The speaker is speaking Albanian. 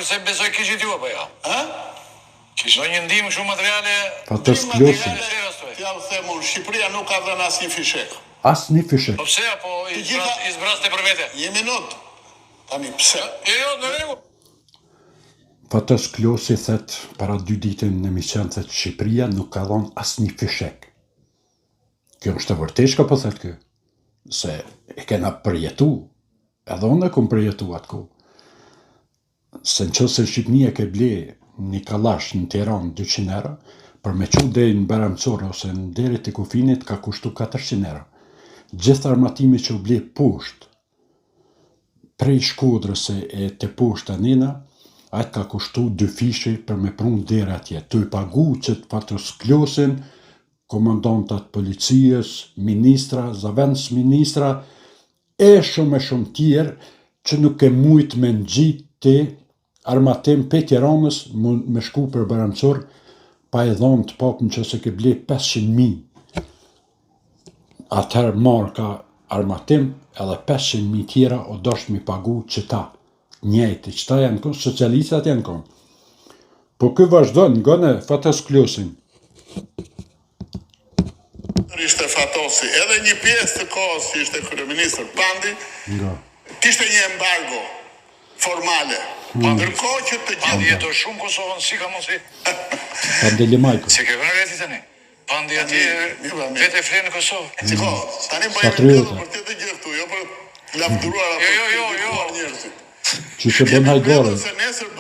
Se besoj kishit ju apo jo? Do një ndim shumë materiale. Fatos Klosi. T'ja u themu, Shqipëria nuk ka dhënë asnjë fishek. Asnjë fishek. Po pse apo i zbraste për vete? Një minut. Tani pse? Jo, në rregull. Fatos Klosi thet para 2 ditë në emision se Shqipëria nuk ka dhënë asnjë fishek. Kjo është e vërtetë apo thet kë? Se e kena përjetu. Edhe unë e kom përjetu atko. Se në qëse Shqipnia ke ble një kalash në Tiranë 200 euro, për me qu dhe në Beramcor ose në deri të Kufinit ka kushtu 400 euro. Gjithë armatimi që u ble poshtë, prej Shkodrës e të poshtë anina, atë ka kushtu 2 fishi për me prun deri atje. Tu i pagu që të Fatos Klosin, komandantat policijës, ministra, zavendës ministra, e shumë tjerë që nuk e mujt me në gjitë të armatim për Tiranës me shku për Beramcor pa e dhonë të pak në që se ke ble 500.000. Atëherë marë ka armatim edhe 500.000 tjera o doshtë mi pagu qëta njëjti. Qëta janë konë, socialistat janë konë. Po kë vazhdojnë, gëne Fatos Klosin. Ishte Fatosi, edhe një pjesë të kohës që ishte kryeministër Pandi, kishte një embargo formale. Ndërkohë që të gjithë Pandi jeto shumë Kosovën, si ka mos i... Pandeli Majko. Se ke vërë veti tani? Pandi ati vete flenë në Kosovë. Shiko, tani bëjmë një për të të gjithë tu, jo për lavdruar apo jo. njerëzit. Që se bën hajgore. Se nesër